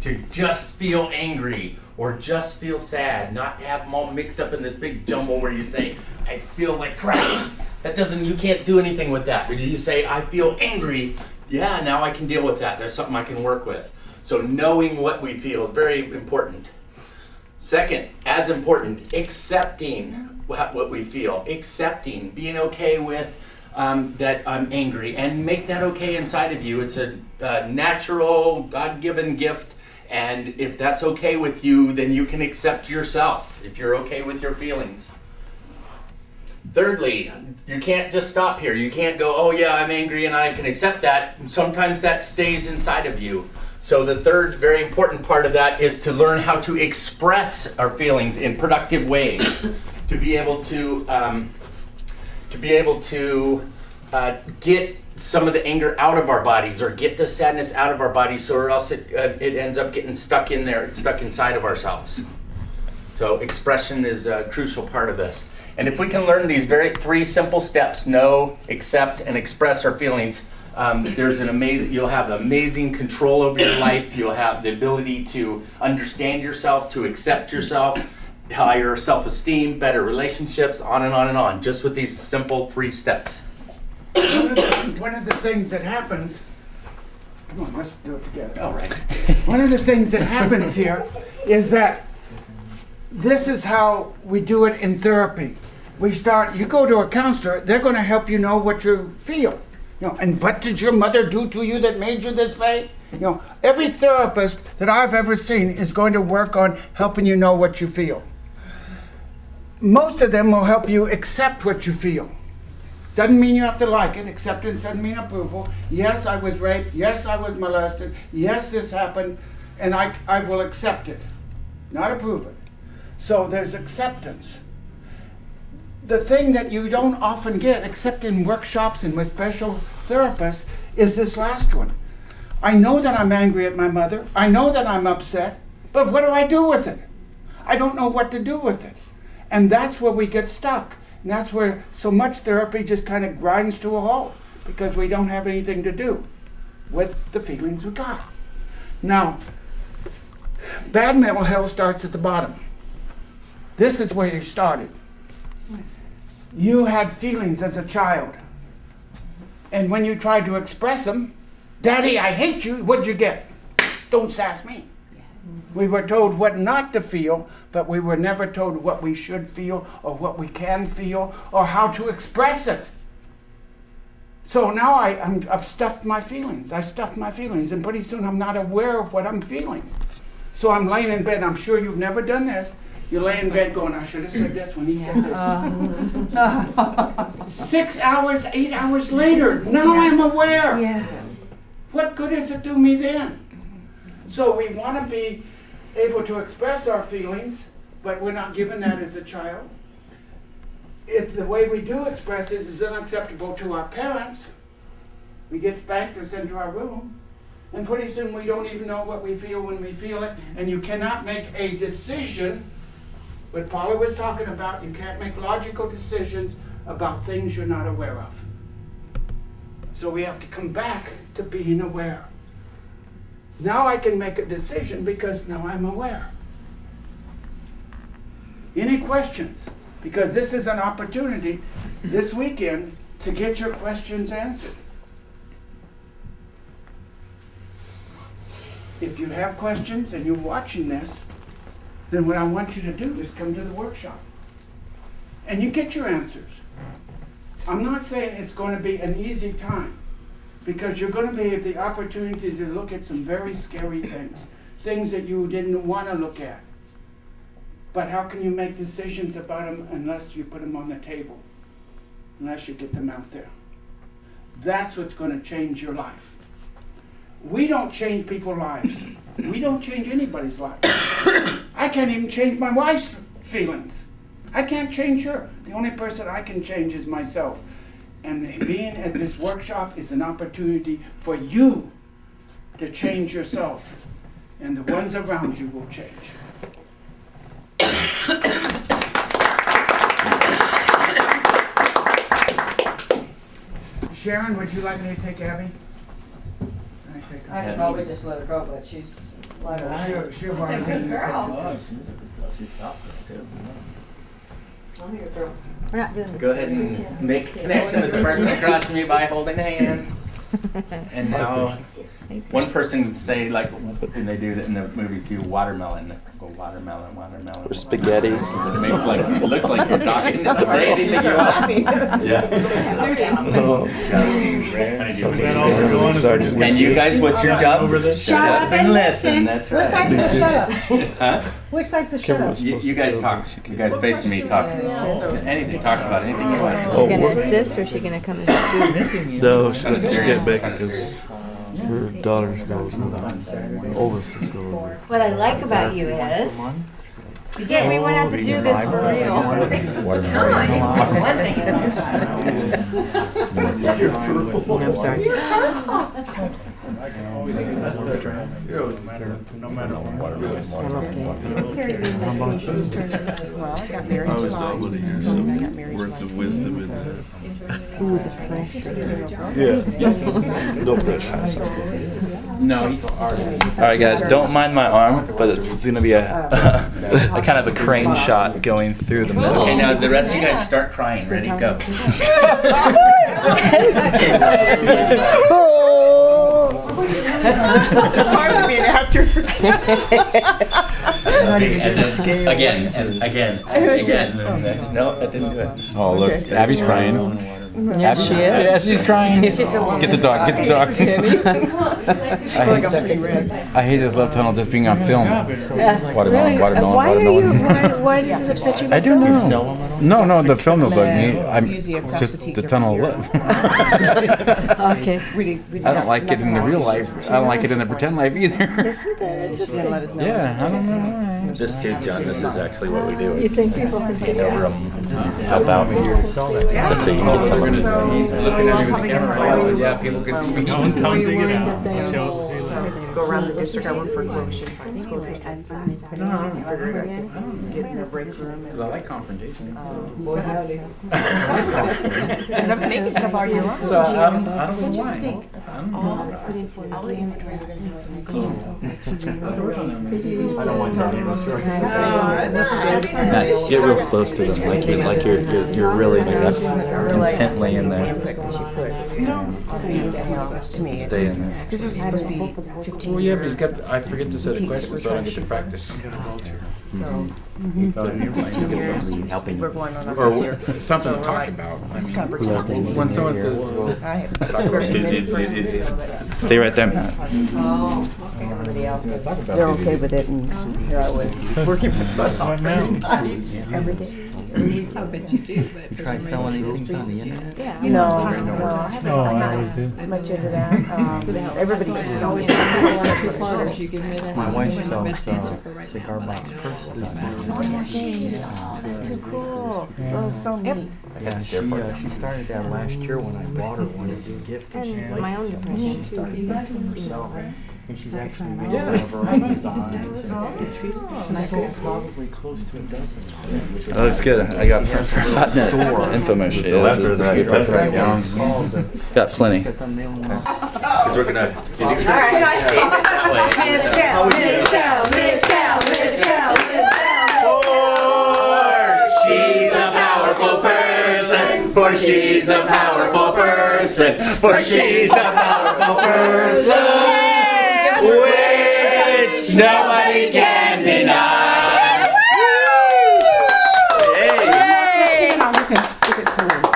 to just feel angry or just feel sad, not have them all mixed up in this big jumble where you say, I feel like crap. You can't do anything with that. But you say, I feel angry, yeah, now I can deal with that. There's something I can work with. So knowing what we feel is very important. Second, as important, accepting what we feel. Accepting, being okay with that I'm angry, and make that okay inside of you. It's a natural, God-given gift, and if that's okay with you, then you can accept yourself, if you're okay with your feelings. Thirdly, you can't just stop here. You can't go, oh yeah, I'm angry and I can accept that. Sometimes that stays inside of you. So the third very important part of that is to learn how to express our feelings in productive ways. To be able to get some of the anger out of our bodies, or get the sadness out of our bodies, or else it ends up getting stuck in there, stuck inside of ourselves. So expression is a crucial part of this. And if we can learn these three simple steps, know, accept, and express our feelings, you'll have amazing control over your life. You'll have the ability to understand yourself, to accept yourself, higher self-esteem, better relationships, on and on and on, just with these simple 3 steps. One of the things that happens, come on, let's do it together. All right. One of the things that happens here is that this is how we do it in therapy. You go to a counselor, they're going to help you know what you feel. And what did your mother do to you that made you this way? Every therapist that I've ever seen is going to work on helping you know what you feel. Most of them will help you accept what you feel. Doesn't mean you have to like it. Acceptance doesn't mean approval. Yes, I was raped. Yes, I was molested. Yes, this happened, and I will accept it, not approve it. So there's acceptance. The thing that you don't often get, except in workshops and with special therapists, is this last one. I know that I'm angry at my mother. I know that I'm upset, but what do I do with it? I don't know what to do with it. And that's where we get stuck. And that's where so much therapy just kind of grinds to a halt, because we don't have anything to do with the feelings we got. Now, bad mental health starts at the bottom. This is where you started. You had feelings as a child. And when you tried to express them, Daddy, I hate you, what'd you get? Don't sass me. We were told what not to feel, but we were never told what we should feel, or what we can feel, or how to express it. So now I've stuffed my feelings. I stuffed my feelings, and pretty soon I'm not aware of what I'm feeling. So I'm laying in bed. I'm sure you've never done this. You lay in bed going, I should have said this when he said this. 6 hours, 8 hours later, now I'm aware. Yeah. What good does it do me then? So we want to be able to express our feelings, but we're not given that as a child. It's the way we do express it is unacceptable to our parents. We get spanked or sent to our room, and pretty soon we don't even know what we feel when we feel it, and you cannot make a decision. What Paula was talking about, you can't make logical decisions about things you're not aware of. So we have to come back to being aware. Now I can make a decision because now I'm aware. Any questions? Because this is an opportunity this weekend to get your questions answered. If you have questions and you're watching this, then what I want you to do is come to the workshop. And you get your answers. I'm not saying it's going to be an easy time, because you're going to be the opportunity to look at some very scary things, things that you didn't want to look at. But how can you make decisions about them unless you put them on the table, unless you get them out there? That's what's going to change your life. We don't change people's lives. We don't change anybody's life. I can't even change my wife's feelings. I can't change her. The only person I can change is myself. And being at this workshop is an opportunity for you to change yourself. And the ones around you will change. Sharon, would you like me to take Abby? Thanks. I could probably just let her go, but she's like a She'll want to good girl. Oh, she's soft too. I'm here, girl. We're not doing Go ahead and make connection with the person across from you by holding a hand. And now, one person say, like, when they do it in the movies, do watermelon. Go watermelon, watermelon. Or spaghetti. It makes like, it looks like you're talking. Say anything you want. Yeah. And you guys, what's your job? Shut up and listen. That's right. Which side's the shut up? Huh? Which side's the shut up? You guys talk. You guys facing me talk. Anything. Talk about anything you want. Is she gonna assist or is she gonna come and do? No, she just get back because her daughter's going. Oldest is going. What I like about you is, yeah, we wouldn't have to do this for real. One thing. I'm sorry. No matter what. Well, I got married I in always July. thought I would hear some words of wisdom in there. Ooh, the pressure. Yeah. No pressure. No. All right, guys, don't mind my arm, but it's going to be a kind of a crane shot going through the middle. Okay, now as the rest of you guys start crying, ready, go. It's hard to be an actor. Again, and again, and again. No, that didn't do it. Oh, look, Abby's crying. Yeah, she is. Yeah, she's crying. She's a woman. Get the dog, get the dog. I hate this left tunnel just being on film. Watermelon, watermelon, Why are you? watermelon. Why does it upset you? I don't know. No, the film don't bug me. It's just the tunnel of love. Okay. I don't like it in the real life. I don't like it in the pretend life either. Isn't that interesting? Yeah, I don't know why. This too, John, this is actually what we do. You think people can figure out? Help out. Let's see, you can get some of this. He's looking at me with the camera, so yeah, people can see me. Don't dig it out. Go around the district. I work for Closure School District. Get in a break room. Because I like confrontation. So, Making stuff all year long. I don't know why. I don't know. All the inventory you're going to have. Get real close to them, like you're really intently in there. To me, Stay in there. this was supposed to be 15 Well, yeah, but he's got. I forget to set a question, so I don't get to practice. So Helping. we're going on our Or fifth year. something to talk about. I This mean, kind of brings up this meeting. when someone says, "Well, I have talk about very it," committed person, so that Stay right there. everybody else, talk about they're it. okay with it, and here I was working for every day. I bet you do, but for some reason anything on the internet? Yeah. No, I haven't much into that. Everybody just always. Two plotters, you give me this. My wife the best sells answer for right cigar now. box purses. Oh, that's too cool. That was so neat. Yeah, she started that last year when I bought her one as a gift. And she And liked my it own so much. depression. She started using them herself. And she's actually made some of her own designs. She's probably close to a dozen. That looks good. I got infomercial. Got plenty. Because we're gonna. She's a powerful person. For she's a powerful person. For she's a powerful person. Which nobody can deny. Hey.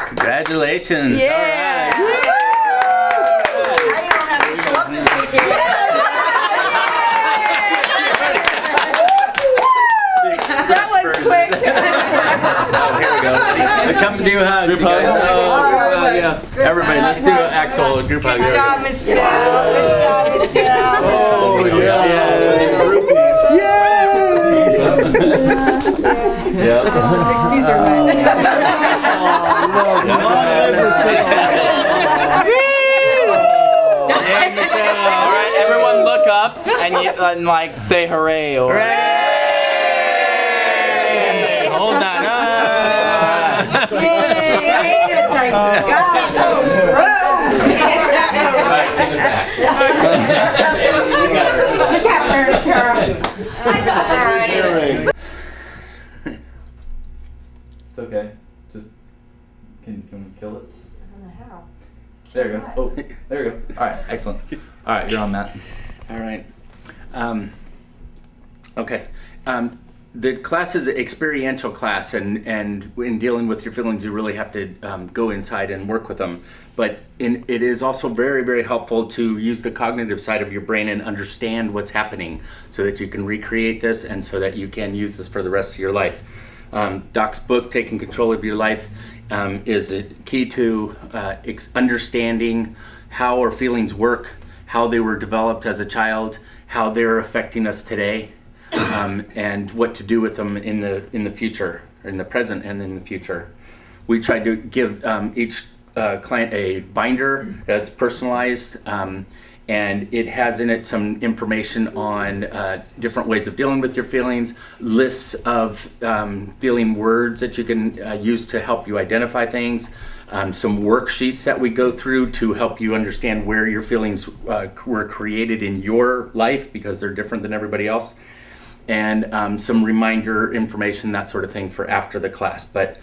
Congratulations. All right. That was quick. Oh, here we go. Come do hugs, you guys. Oh, yeah. Everybody, let's do an actual group hug. Good job, Michelle. Good job, Michelle. Oh, yeah. Groupies. Yeah. Is this the 60s or what? All right, everyone look up and like say hooray or. Hooray! Hold on. Right in the back. You got married, Carol. It's okay. Just can we kill it? I don't know how. There you go. Oh, there you go. All right, excellent. All right, you're on, Matt. All right. Okay. The class is an experiential class, and in dealing with your feelings, you really have to go inside and work with them. But it is also very, very helpful to use the cognitive side of your brain and understand what's happening so that you can recreate this and so that you can use this for the rest of your life. Doc's book, Taking Control of Your Life, is a key to understanding how our feelings work, how they were developed as a child, how they're affecting us today, and what to do with them in the future, in the present and in the future. We try to give each client a binder that's personalized, and it has in it some information on different ways of dealing with your feelings, lists of feeling words that you can use to help you identify things, some worksheets that we go through to help you understand where your feelings were created in your life because they're different than everybody else, and some reminder information, that sort of thing for after the class. But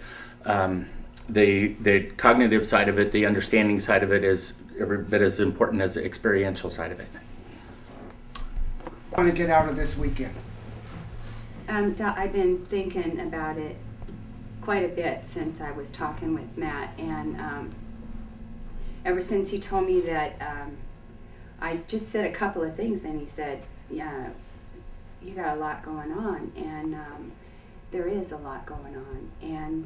the cognitive side of it, the understanding side of it, is every bit as important as the experiential side of it. I want to get out of this weekend. I've been thinking about it quite a bit since I was talking with Matt, and ever since he told me that I just said a couple of things, and he said, yeah, you got a lot going on, and there is a lot going on, and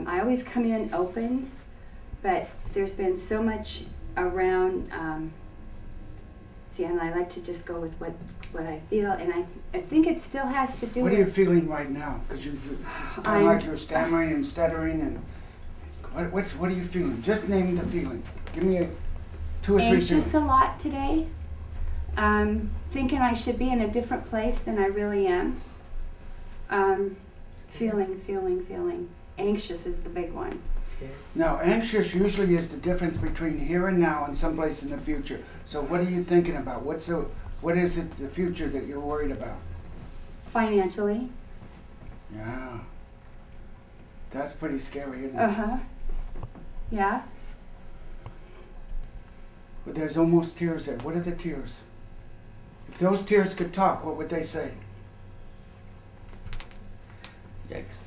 I always come in open, but there's been so much around, and I like to just go with what I feel, and I think it still has to do What with... are you feeling right now? Because you sound like you're stammering and stuttering, and what are you feeling? Just name the feeling. Give me 2 or 3 Anxious feelings. a lot today. Thinking I should be in a different place than I really am. Feeling. Anxious is the big one. Now, anxious usually is the difference between here and now and someplace in the future. So what are you thinking about? What is it, the future, that you're worried about? Financially. Yeah. That's pretty scary, isn't it? Uh-huh. Yeah. But there's almost tears there. What are the tears? If those tears could talk, what would they say? Yikes.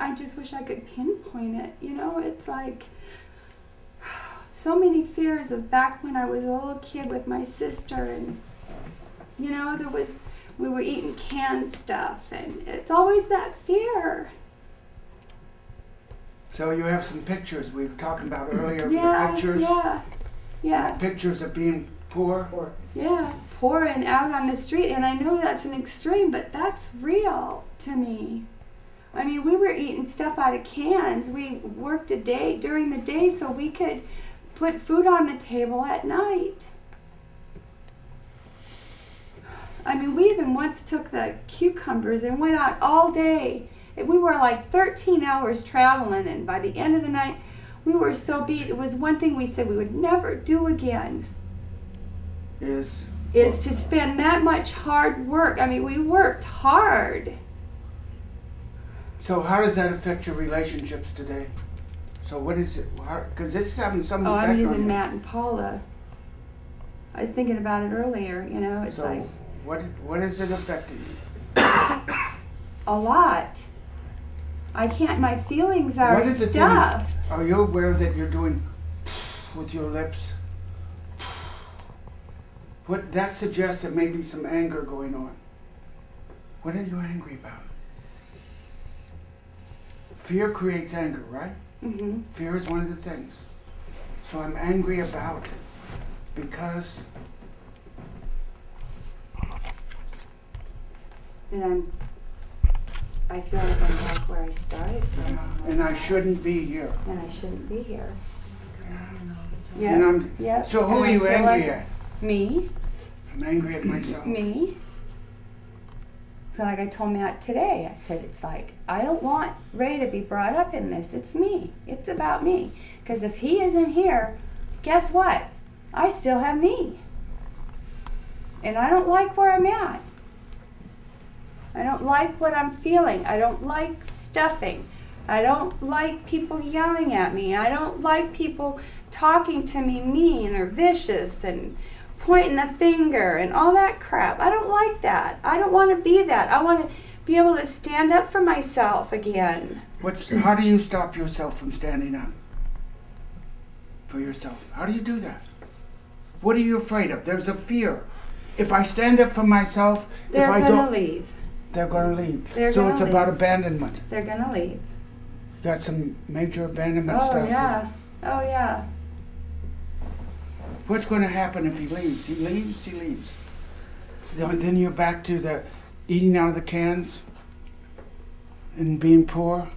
I just wish I could pinpoint it. You know, it's like so many fears of back when I was a little kid with my sister, and you know, we were eating canned stuff, and it's always that fear. So you have some pictures we were talking about earlier. Yeah, The pictures. yeah. Pictures of being poor. Yeah, poor and out on the street, and I know that's an extreme, but that's real to me. I mean, we were eating stuff out of cans. We worked during the day so we could put food on the table at night. I mean, we even once took the cucumbers and went out all day. We were like 13 hours traveling, and by the end of the night, we were so beat. It was one thing we said we would never do again. Is to spend that much hard work. I mean, we worked hard. So how does that affect your relationships today? So what is it? Because this is having some effect on you. I'm using Matt and Paula. I was thinking about it earlier, you know, it's so like... what is it affecting you? A lot. I can't, my feelings are stuffed. Are you aware that you're doing with your lips? What that suggests that may be some anger going on. What are you angry about? Fear creates anger, right? Mm-hmm. Fear is one of the things. So I'm angry about because... Then I feel like I'm back where I started from. and I shouldn't be here. And I shouldn't be here. Yeah. So who are you angry at? Me. I'm angry at myself. Me. like I told Matt today, I said, it's like, I don't want Ray to be brought up in this. It's me. It's about me. Because if he isn't here, guess what? I still have me. And I don't like where I'm at. I don't like what I'm feeling. I don't like stuffing. I don't like people yelling at me. I don't like people talking to me mean or vicious and pointing the finger and all that crap. I don't like that. I don't want to be that. I want to be able to stand up for myself again. How do you stop yourself from standing up for yourself? How do you do that? What are you afraid of? There's a fear. If I stand up for myself, They're if I gonna don't, leave. they're going to leave. They're So gonna it's leave. about abandonment. They're gonna leave. Got some major abandonment Oh stuff. yeah. Oh yeah. What's going to happen if he leaves? He leaves, he leaves. Then you're back to the eating out of the cans and being poor.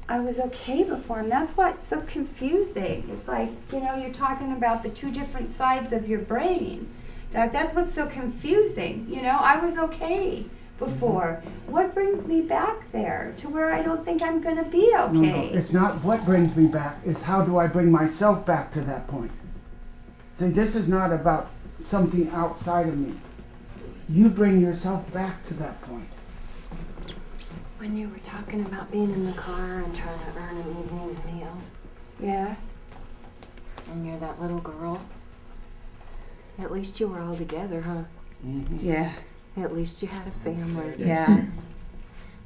I was okay before, and that's what's so confusing. It's like, you're talking about the two different sides of your brain. That's what's so confusing. I was okay before. What brings me back there to where I don't think I'm going to be okay? No, it's not what brings me back. It's how do I bring myself back to that point. See, this is not about something outside of me. You bring yourself back to that point. When you were talking about being in the car and trying to earn an evening's meal, Yeah. and you're that little girl, at least you were all together, huh? Yeah. At least you had a family. Yeah.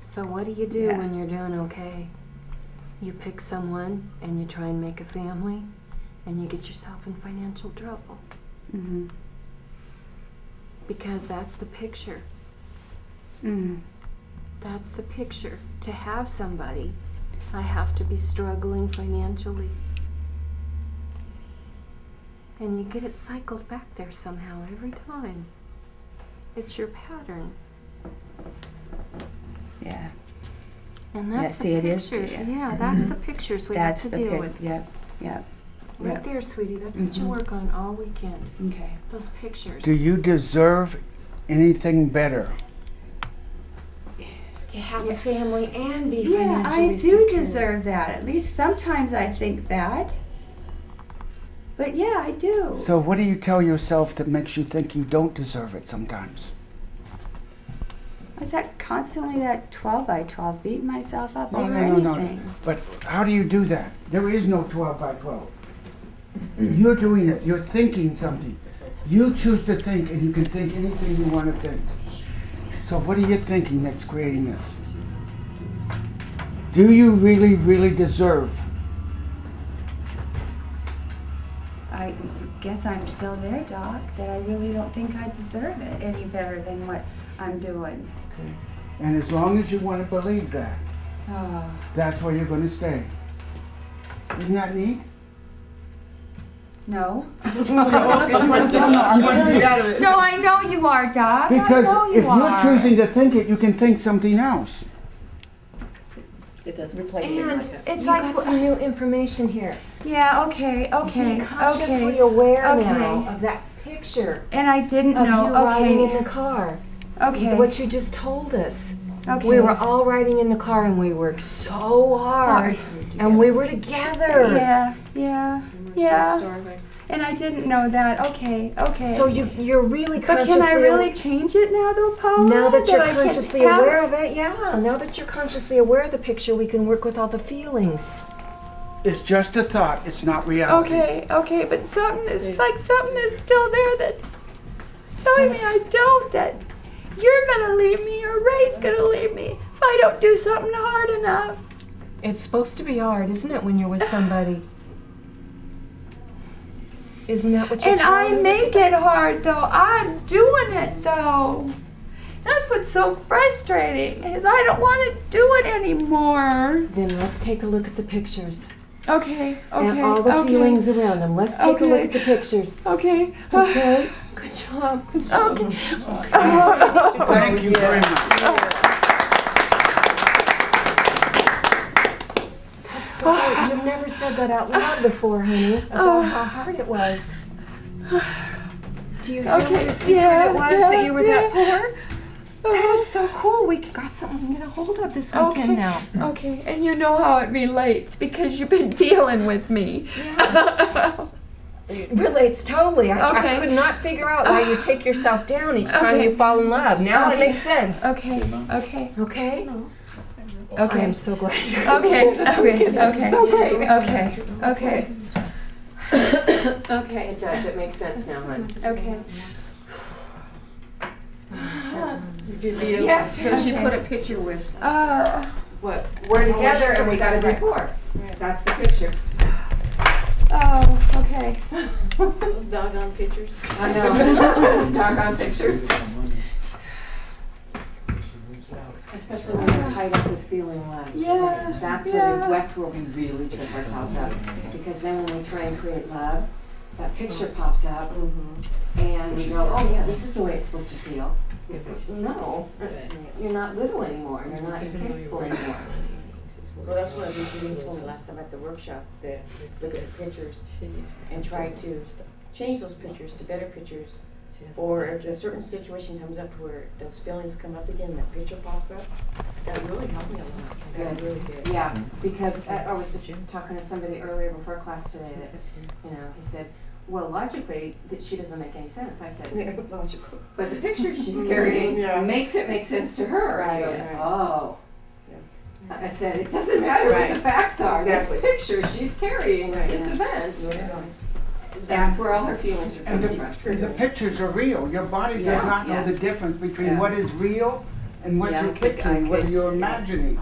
So what do you do Yeah. when you're doing okay? You pick someone and you try and make a family, and you get yourself in financial trouble. Mhm. Because that's the picture. Mhm. That's the picture. To have somebody, I have to be struggling financially. And you get it cycled back there somehow every time. It's your pattern. Yeah. And that's see, the it is, pictures. yeah. Yeah, that's the pictures we have That's to the deal pic. with. Yep. Yep. Right Yep. there, sweetie. That's what you work on all weekend. Okay. Those pictures. Do you deserve anything better? To have a family and be Yeah, financially I do secure. deserve that. At least sometimes I think that. But yeah, I do. So what do you tell yourself that makes you think you don't deserve it sometimes? Is that constantly that 12 by 12 beating myself up No, over no, no, anything? no. But how do you do that? There is no 12 by 12. You're doing it. You're thinking something. You choose to think, and you can think anything you want to think. So what are you thinking that's creating this? Do you really, really deserve? I guess I'm still there, Doc, that I really don't think I deserve it any better than what I'm doing. And as long as you want to believe that, Oh. that's where you're going to stay. Isn't that neat? No. No, I'm serious. No, I know you are, Doc. Because I know you if you're are. choosing to think it, you can think something else. It does And It's you like got some new information here. Yeah, okay, okay, Be consciously okay. aware Okay. now of that picture And I didn't of know. you riding in Okay. the car. Okay. What you just told us. Okay. We were all riding in the car and we worked so hard. And we were together. Yeah, yeah, yeah. And I didn't know that. Okay, okay. So you're really But consciously can I really change it now, though, Paula? now that you're I can consciously have- aware of it, yeah. Now that you're consciously aware of the picture, we can work with all the feelings. It's just a thought. It's not reality. Okay, okay, but something is, it's like something is still there that's telling me I don't, that you're gonna leave me or Ray's gonna leave me if I don't do something hard enough. It's supposed to be hard, isn't it, when you're with somebody? Isn't that what you're And I telling me? make it hard, though. I'm doing it, though. That's what's so frustrating, is I don't want to do it anymore. Then let's take a look at the pictures. Okay, okay, And all the okay. feelings around them. Let's take a look at the pictures. Okay. Okay? Good job. Good job. Okay. Thank you very much. So you've never said that out loud before, honey, about how hard it was. Do you know what a secret it was that you were that poor? That is so cool. We got something to get a hold of this weekend now. Okay, and you know how it relates because you've been dealing with me. Yeah. It relates totally. I could not figure out why you take yourself down each time you fall in love. Now it makes sense. Okay. Okay? Okay. I'm so glad you're Okay. so great. Okay. Okay, it does. It makes sense now, hon. Okay. Yes. So she put a picture with What? we're together and we got a report. That's the picture. Oh, okay. Those doggone pictures. I know. Those doggone pictures. Especially when we're tied up with feeling love. Yeah. That's where we really trip ourselves up. Because then when we try and create love, that picture pops up and we go, oh yeah, this is the way it's supposed to feel. No, you're not little anymore. You're not capable anymore. Well, that's what you told me last time at the workshop, that look at the pictures and try to change those pictures to better pictures. Or if a certain situation comes up where those feelings come up again, that picture pops up, that really helped me a lot. That really did. Yeah, because I was just talking to somebody earlier before class today that, he said, well, logically, that she doesn't make any sense. I said, Logical. but the picture she's carrying makes it make sense to her. And he goes, oh. I said, it doesn't matter what the facts are. Exactly. This picture she's carrying, this event. That's where all her feelings are And coming from. the pictures are real. Your body does not know the difference between what is real and what you're picturing, what you're imagining.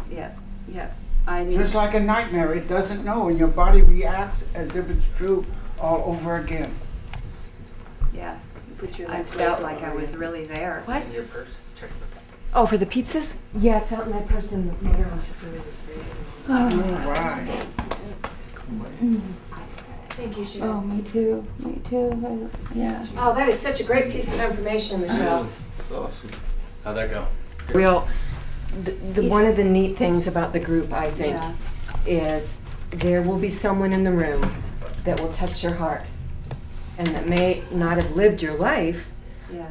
Just like a nightmare, it doesn't know, and your body reacts as if it's true all over again. Yeah. Put your I felt like I was really there. What? In your purse. Check the Oh, for the pizzas? Yeah, it's out in my purse in the motor. Right. Thank you, Cheryl. Oh, me too. Yeah. Oh, that is such a great piece of information, Michelle. Awesome. How'd that go? Real. One of the neat things about the group, I think, is there will be someone in the room that will touch your heart and that may not have lived your life,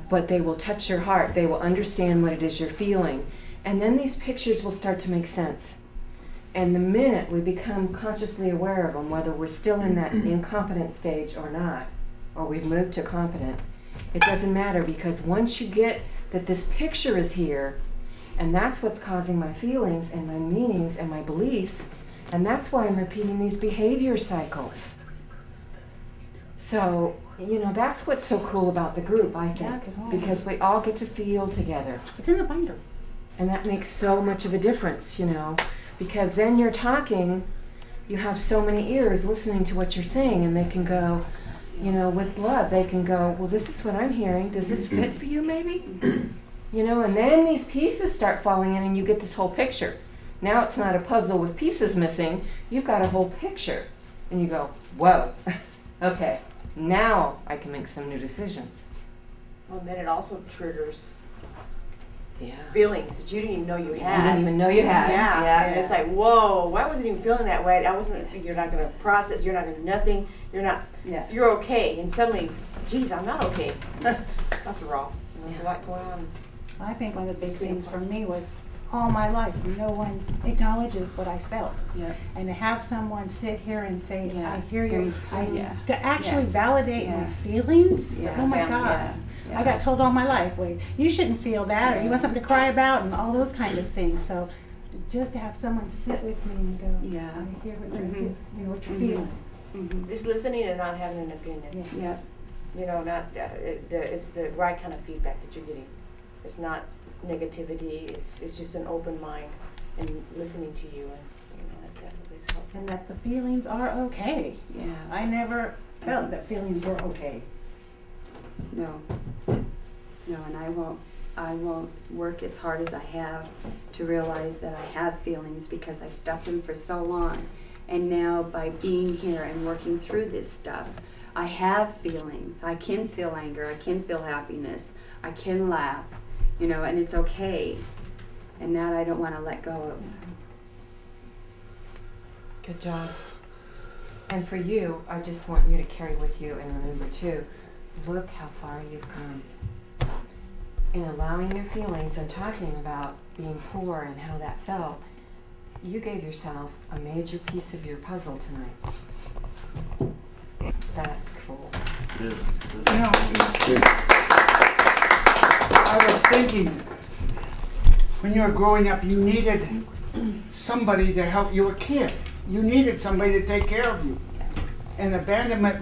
but they will touch your heart. They will understand what it is you're feeling. And then these pictures will start to make sense. And the minute we become consciously aware of them, whether we're still in that incompetent stage or not, or we've moved to competent, it doesn't matter, because once you get that this picture is here, and that's what's causing my feelings and my meanings and my beliefs, and that's why I'm repeating these behavior cycles. So, that's what's so cool about the group, I think, because we all get to feel together. It's in the binder. And that makes so much of a difference, because then you're talking, you have so many ears listening to what you're saying, and they can go, with love, they can go, well, this is what I'm hearing. Does this fit for you, maybe? And then these pieces start falling in, and you get this whole picture. Now it's not a puzzle with pieces missing. You've got a whole picture. And you go, whoa, okay, now I can make some new decisions. Well, then it also triggers Yeah. feelings that you didn't even know you had. You didn't even know you had. Yeah. And it's like, whoa, why wasn't even feeling that way? You're not going to process, you're not going to do nothing, you're okay. And suddenly, geez, I'm not okay. After all, there's a lot going on. I think one of the big things for me was all my life, no one acknowledges what I felt. Yeah. And to have someone sit here and say, Yeah. I hear you, to actually Yeah. validate Yeah. my feelings, Yeah. oh my Family, God. yeah. I got told all my life, well, you shouldn't feel that, or you want something to cry about, and all those kind of things. So just to have someone sit with me and go, Yeah. I hear what Mhm. what you're feeling. Mm-hmm. Just listening and not having an opinion. Yeah. It's the right kind of feedback that you're getting. It's not negativity. It's just an open mind and listening to you, and that is helpful. And that the feelings are okay. Yeah. I never felt that feelings were okay. No, and I won't work as hard as I have to realize that I have feelings, because I stuffed them for so long. And now by being here and working through this stuff, I have feelings. I can feel anger, I can feel happiness, I can laugh, and it's okay. And that I don't want to let go of. Good job. And for you, I just want you to carry with you and remember too, look how far you've come. In allowing your feelings and talking about being poor and how that felt, you gave yourself a major piece of your puzzle tonight. That's cool. You know, I was thinking, when you were growing up, you needed somebody to help you, a kid. You needed somebody to take care of you. And abandonment